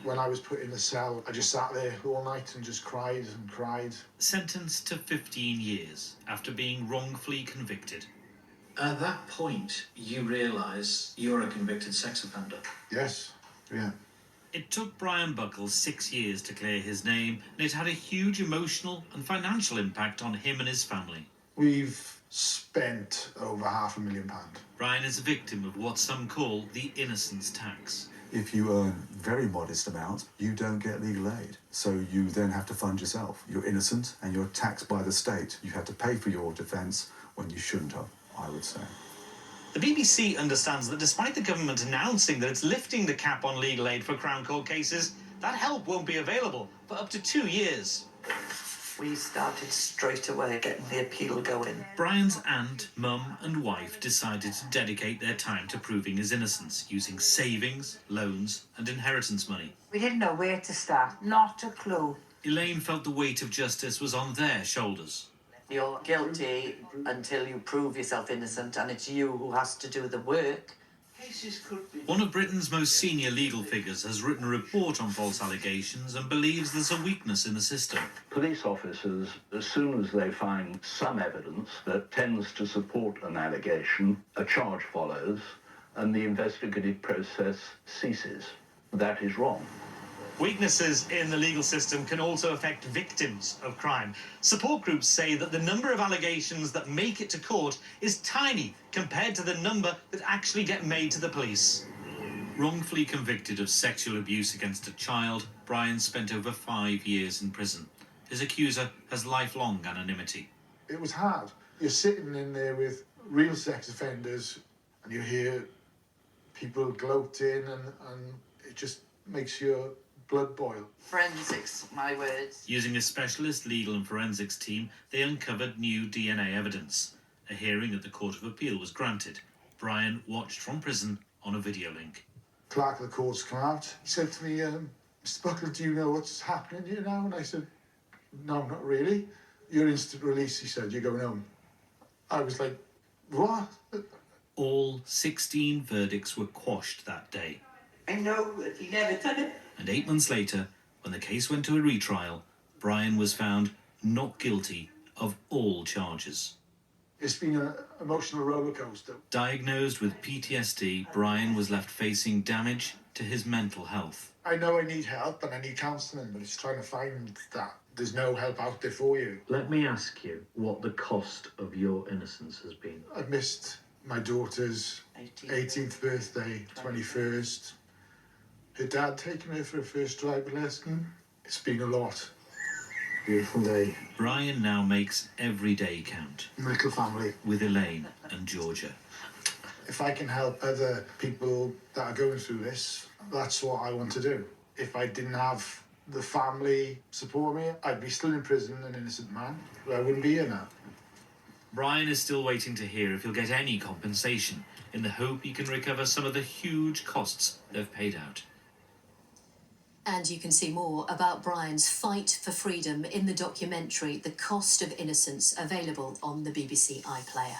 When I was put in the cell, I just sat there all night and just cried and cried. Sentenced to 15 years after being wrongfully convicted. At that point, you realise you're a convicted sex offender. Yes, yeah. It took Brian Buckle 6 years to clear his name, and it had a huge emotional and financial impact on him and his family. We've spent over £500,000. Brian is a victim of what some call the innocence tax. If you earn very modest amounts, you don't get legal aid. So you then have to fund yourself. You're innocent and you're taxed by the state. You have to pay for your defence when you shouldn't have, I would say. The BBC understands that despite the government announcing that it's lifting the cap on legal aid for Crown Court cases, that help won't be available for up to 2 years. We started straight away getting the appeal going. Brian's aunt, mum and wife decided to dedicate their time to proving his innocence using savings, loans and inheritance money. We didn't know where to start, not a clue. Elaine felt the weight of justice was on their shoulders. You're guilty until you prove yourself innocent, and it's you who has to do the work. One of Britain's most senior legal figures has written a report on false allegations and believes there's a weakness in the system. Police officers, as soon as they find some evidence that tends to support an allegation, a charge follows and the investigative process ceases. That is wrong. Weaknesses in the legal system can also affect victims of crime. Support groups say that the number of allegations that make it to court is tiny compared to the number that actually get made to the police. Wrongfully convicted of sexual abuse against a child, Brian spent over 5 years in prison. His accuser has lifelong anonymity. It was hard. You're sitting in there with real sex offenders and you hear people gloating and it just makes your blood boil. Forensics, my words. Using a specialist legal and forensics team, they uncovered new DNA evidence. A hearing at the Court of Appeal was granted. Brian watched from prison on a video link. Clerk of the court's come out. He said to me, Mr. Buckle, do you know what's happening here now? And I said, no, not really. You're instant release, he said, you're going home. I was like, what? All 16 verdicts were quashed that day. I know that he never done it. And 8 months later, when the case went to a retrial, Brian was found not guilty of all charges. It's been an emotional roller coaster. Diagnosed with PTSD, Brian was left facing damage to his mental health. I know I need help and I need counselling, but it's trying to find that there's no help out there for you. Let me ask you what the cost of your innocence has been. I've missed my daughter's 18th birthday, 21st. Her dad taking her for a first driver lesson. It's been a lot. Beautiful day. Brian now makes every day count. Little family. With Elaine and Georgia. If I can help other people that are going through this, that's what I want to do. If I didn't have the family support me, I'd be still in prison, an innocent man. But I wouldn't be here now. Brian is still waiting to hear if he'll get any compensation, in the hope he can recover some of the huge costs they've paid out. And you can see more about Brian's fight for freedom in the documentary The Cost of Innocence, available on the BBC iPlayer.